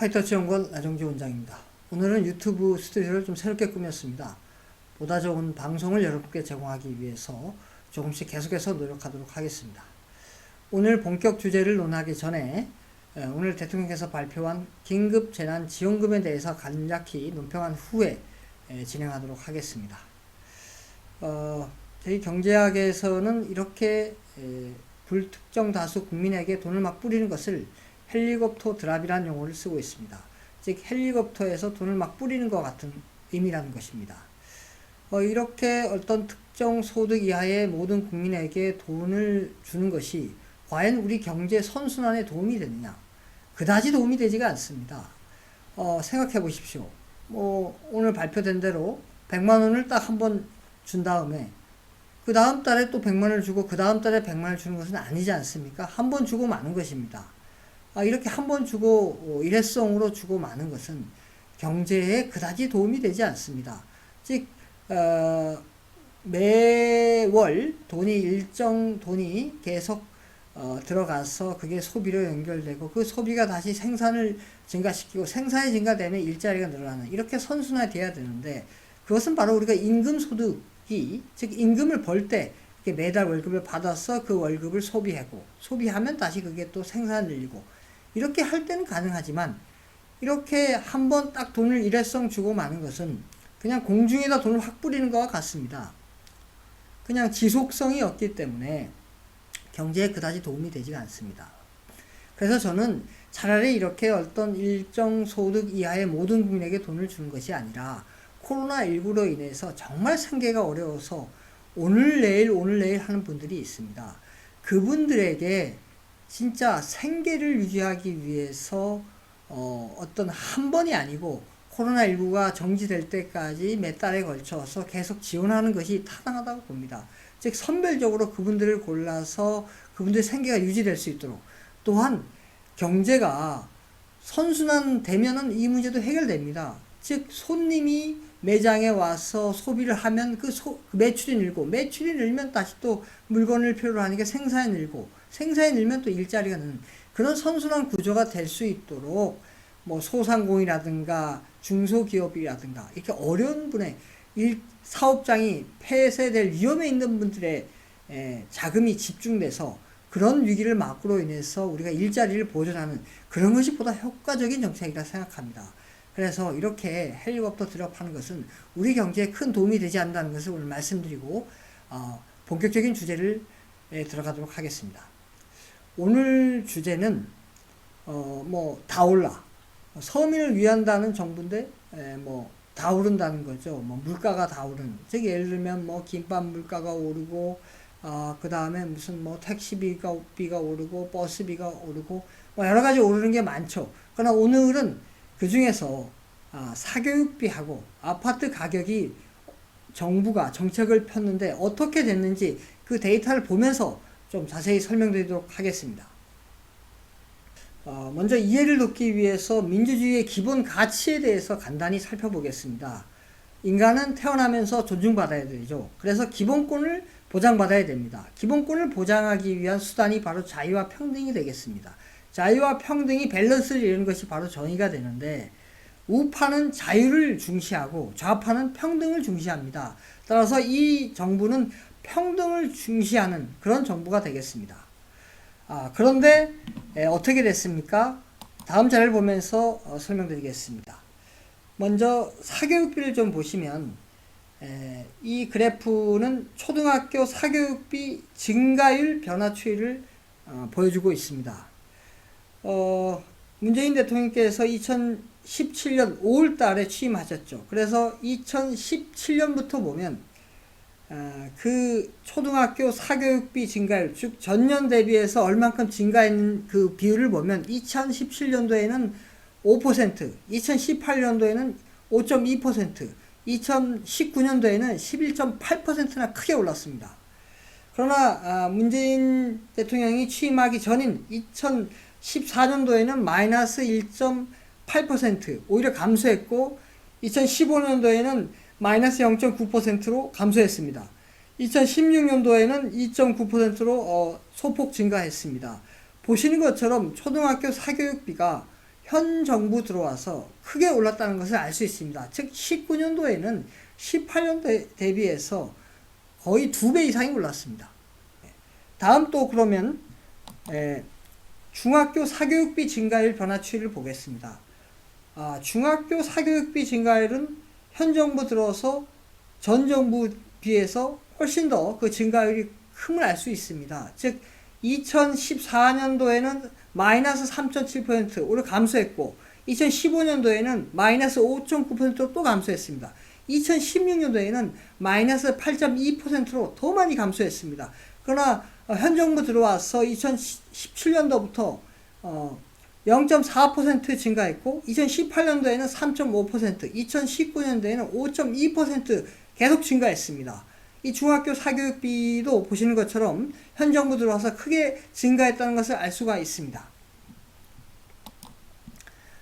화이트워치 연구원 나정지 원장입니다. 오늘은 유튜브 스튜디오를 좀 새롭게 꾸몄습니다. 보다 좋은 방송을 여러분께 제공하기 위해서 조금씩 계속해서 노력하도록 하겠습니다. 오늘 본격 주제를 논하기 전에 오늘 대통령께서 발표한 긴급 재난 지원금에 대해서 간략히 논평한 후에 진행하도록 하겠습니다. 저희 경제학에서는 이렇게 불특정 다수 국민에게 돈을 막 뿌리는 것을 헬리콥터 드랍이라는 용어를 쓰고 있습니다. 즉 헬리콥터에서 돈을 막 뿌리는 것 같은 의미라는 것입니다. 이렇게 어떤 특정 소득 이하의 모든 국민에게 돈을 주는 것이 과연 우리 경제 선순환에 도움이 되느냐? 그다지 도움이 되지가 않습니다. 생각해 보십시오. 오늘 발표된 대로 100만 원을 딱 한 번 준 다음에 그 다음 달에 또 100만 원을 주고 그 다음 달에 100만 원을 주는 것은 아니지 않습니까? 한 번 주고 마는 것입니다. 이렇게 한 번 주고 일회성으로 주고 마는 것은 경제에 그다지 도움이 되지 않습니다. 즉 매월 일정 돈이 계속 들어가서 그게 소비로 연결되고 그 소비가 다시 생산을 증가시키고 생산이 증가되면 일자리가 늘어나는 이렇게 선순환이 돼야 되는데 그것은 바로 우리가 임금소득이 즉 임금을 벌 때 매달 월급을 받아서 그 월급을 소비하고 소비하면 다시 그게 또 생산을 늘리고 이렇게 할 때는 가능하지만 이렇게 한 번 딱 돈을 일회성 주고 마는 것은 그냥 공중에다 돈을 확 뿌리는 것과 같습니다. 그냥 지속성이 없기 때문에 경제에 그다지 도움이 되지가 않습니다. 그래서 저는 차라리 이렇게 어떤 일정 소득 이하의 모든 국민에게 돈을 주는 것이 아니라 코로나19로 인해서 정말 생계가 어려워서 오늘 내일 하는 분들이 있습니다. 그분들에게 진짜 생계를 유지하기 위해서 어떤 한 번이 아니고 코로나19가 정지될 때까지 몇 달에 걸쳐서 계속 지원하는 것이 타당하다고 봅니다. 즉 선별적으로 그분들을 골라서 그분들의 생계가 유지될 수 있도록 또한 경제가 선순환 되면은 이 문제도 해결됩니다. 즉 손님이 매장에 와서 소비를 하면 그 매출이 늘고 매출이 늘면 다시 또 물건을 필요로 하니까 생산이 늘고 생산이 늘면 또 일자리가 느는 그런 선순환 구조가 될 수 있도록 소상공인이라든가 중소기업이라든가 이렇게 어려운 분의 사업장이 폐쇄될 위험에 있는 분들의 자금이 집중돼서 그런 위기를 막으로 인해서 우리가 일자리를 보존하는 그런 것이 보다 효과적인 정책이라 생각합니다. 그래서 이렇게 헬리콥터 드랍하는 것은 우리 경제에 큰 도움이 되지 않는다는 것을 오늘 말씀드리고 본격적인 주제를 들어가도록 하겠습니다. 오늘 주제는 다 올라 서민을 위한다는 정부인데 다 오른다는 거죠. 물가가 다 오른 즉 예를 들면 김밥 물가가 오르고 그 다음에 무슨 택시비가 오르고 버스비가 오르고 여러 가지 오르는 게 많죠. 그러나 오늘은 그 중에서 사교육비하고 아파트 가격이 정부가 정책을 폈는데 어떻게 됐는지 그 데이터를 보면서 좀 자세히 설명드리도록 하겠습니다. 먼저 이해를 돕기 위해서 민주주의의 기본 가치에 대해서 간단히 살펴보겠습니다. 인간은 태어나면서 존중받아야 되죠. 그래서 기본권을 보장받아야 됩니다. 기본권을 보장하기 위한 수단이 바로 자유와 평등이 되겠습니다. 자유와 평등이 밸런스를 이루는 것이 바로 정의가 되는데 우파는 자유를 중시하고 좌파는 평등을 중시합니다. 따라서 이 정부는 평등을 중시하는 그런 정부가 되겠습니다. 그런데 어떻게 됐습니까? 다음 자료를 보면서 설명드리겠습니다. 먼저 사교육비를 좀 보시면 이 그래프는 초등학교 사교육비 증가율 변화 추이를 보여주고 있습니다. 문재인 대통령께서 2017년 5월 달에 취임하셨죠. 그래서 2017년부터 보면 그 초등학교 사교육비 증가율, 즉 전년 대비해서 얼만큼 증가했는 그 비율을 보면 2017년도에는 5%, 2018년도에는 5.2%, 2019년도에는 11.8%나 크게 올랐습니다. 그러나 문재인 대통령이 취임하기 전인 2014년도에는 마이너스 1.8% 오히려 감소했고 2015년도에는 마이너스 0.9%로 감소했습니다. 2016년도에는 2.9%로 소폭 증가했습니다. 보시는 것처럼 초등학교 사교육비가 현 정부 들어와서 크게 올랐다는 것을 알 수 있습니다. 즉 19년도에는 18년도에 대비해서 거의 2배 이상이 올랐습니다. 다음 또 그러면 중학교 사교육비 증가율 변화 추이를 보겠습니다. 중학교 사교육비 증가율은 현 정부 들어서 전 정부 비해서 훨씬 더 그 증가율이 큼을 알 수 있습니다. 즉 2014년도에는 마이너스 3.7% 오히려 감소했고 2015년도에는 마이너스 5.9%로 또 감소했습니다. 2016년도에는 마이너스 8.2%로 더 많이 감소했습니다. 그러나 현 정부 들어와서 2017년도부터 0.4% 증가했고 2018년도에는 3.5%, 2019년도에는 5.2% 계속 증가했습니다. 이 중학교 사교육비도 보시는 것처럼 현 정부 들어와서 크게 증가했다는 것을 알 수가 있습니다.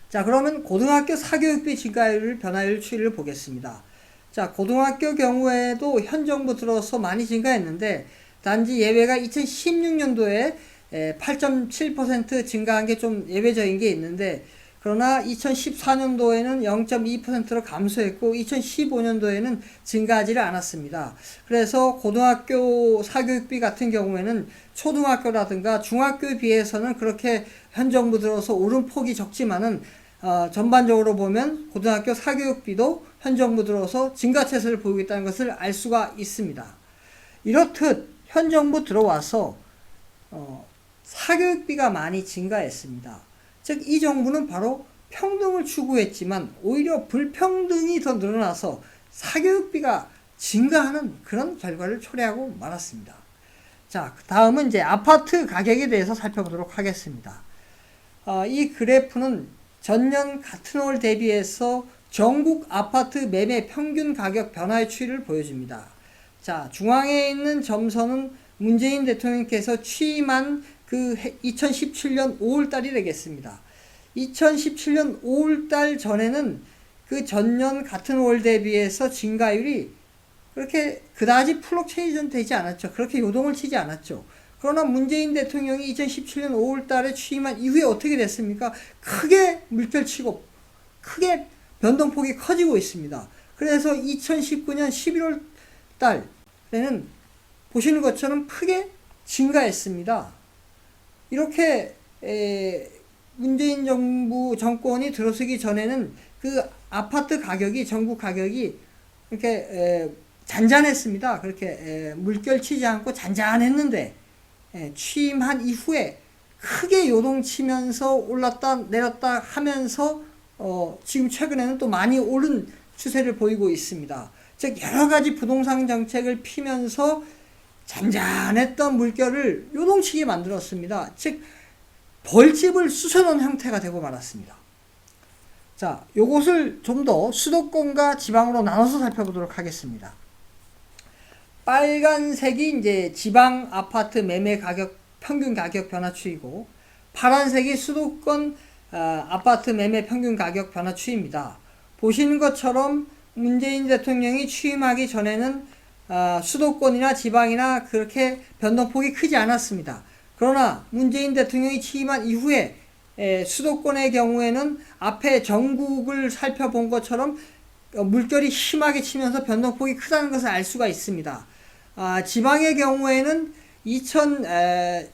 자, 그러면 고등학교 사교육비 증가율 변화율 추이를 보겠습니다. 자, 고등학교 경우에도 현 정부 들어서 많이 증가했는데 단지 예외가 2016년도에 8.7% 증가한 게 좀 예외적인 게 있는데 그러나 2014년도에는 0.2%로 감소했고 2015년도에는 증가하지를 않았습니다. 그래서 고등학교 사교육비 같은 경우에는 초등학교라든가 중학교에 비해서는 그렇게 현 정부 들어서 오른 폭이 적지만은 전반적으로 보면 고등학교 사교육비도 현 정부 들어서 증가 추세를 보이고 있다는 것을 알 수가 있습니다. 이렇듯 현 정부 들어와서 사교육비가 많이 증가했습니다. 즉 이 정부는 바로 평등을 추구했지만 오히려 불평등이 더 늘어나서 사교육비가 증가하는 그런 결과를 초래하고 말았습니다. 자, 다음은 이제 아파트 가격에 대해서 살펴보도록 하겠습니다. 이 그래프는 전년 같은 월 대비해서 전국 아파트 매매 평균 가격 변화의 추이를 보여줍니다. 자, 중앙에 있는 점선은 문재인 대통령께서 취임한 그 2017년 5월달이 되겠습니다. 2017년 5월달 전에는 그 전년 같은 월 대비해서 증가율이 그렇게 그다지 플럭 체이전 되지 않았죠. 그렇게 요동을 치지 않았죠. 그러나 문재인 대통령이 2017년 5월달에 취임한 이후에 어떻게 됐습니까? 크게 물결치고 크게 변동폭이 커지고 있습니다. 그래서 2019년 11월 달에는 보시는 것처럼 크게 증가했습니다. 이렇게 문재인 정부 정권이 들어서기 전에는 그 아파트 가격이 전국 가격이 이렇게 잔잔했습니다. 그렇게 물결치지 않고 잔잔했는데 취임한 이후에 크게 요동치면서 올랐다 내렸다 하면서 지금 최근에는 또 많이 오른 추세를 보이고 있습니다. 즉 여러 가지 부동산 정책을 피면서 잔잔했던 물결을 요동치게 만들었습니다. 즉 벌집을 쑤셔놓은 형태가 되고 말았습니다. 자, 요것을 좀 더 수도권과 지방으로 나눠서 살펴보도록 하겠습니다. 빨간색이 이제 지방 아파트 매매 가격 평균 가격 변화 추이고 파란색이 수도권 아파트 매매 평균 가격 변화 추이입니다. 보시는 것처럼 문재인 대통령이 취임하기 전에는 수도권이나 지방이나 그렇게 변동폭이 크지 않았습니다. 그러나 문재인 대통령이 취임한 이후에 수도권의 경우에는 앞에 전국을 살펴본 것처럼 물결이 심하게 치면서 변동폭이 크다는 것을 알 수가 있습니다. 지방의 경우에는 2017년도와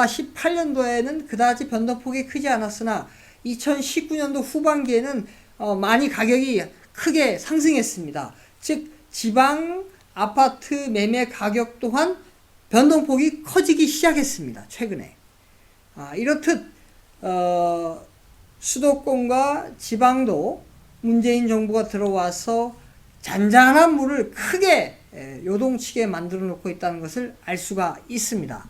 18년도에는 그다지 변동폭이 크지 않았으나 2019년도 후반기에는 많이 가격이 크게 상승했습니다. 즉 지방 아파트 매매 가격 또한 변동폭이 커지기 시작했습니다. 최근에. 이렇듯 수도권과 지방도 문재인 정부가 들어와서 잔잔한 물을 크게 요동치게 만들어 놓고 있다는 것을 알 수가 있습니다.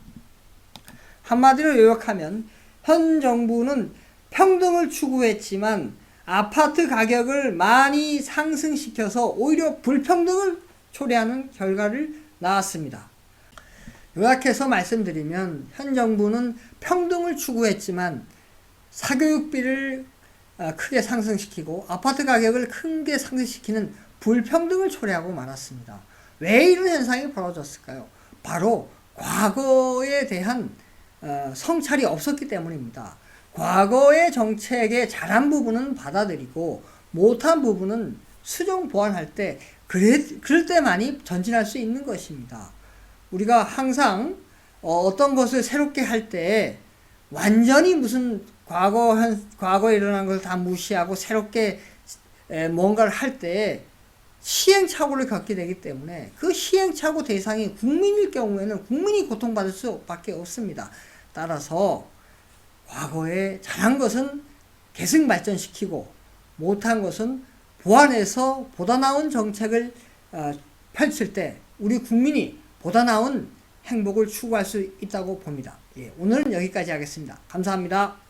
한마디로 요약하면 현 정부는 평등을 추구했지만 아파트 가격을 많이 상승시켜서 오히려 불평등을 초래하는 결과를 낳았습니다. 요약해서 말씀드리면 현 정부는 평등을 추구했지만 사교육비를 크게 상승시키고 아파트 가격을 크게 상승시키는 불평등을 초래하고 말았습니다. 왜 이런 현상이 벌어졌을까요? 바로 과거에 대한 성찰이 없었기 때문입니다. 과거의 정책의 잘한 부분은 받아들이고 못한 부분은 수정 보완할 때 그럴 때만이 전진할 수 있는 것입니다. 우리가 항상 어떤 것을 새롭게 할 때 완전히 무슨 과거에 일어난 것을 다 무시하고 새롭게 뭔가를 할 때 시행착오를 겪게 되기 때문에 그 시행착오 대상이 국민일 경우에는 국민이 고통받을 수밖에 없습니다. 따라서 과거에 잘한 것은 계승 발전시키고 못한 것은 보완해서 보다 나은 정책을 펼칠 때 우리 국민이 보다 나은 행복을 추구할 수 있다고 봅니다. 예, 오늘은 여기까지 하겠습니다. 감사합니다.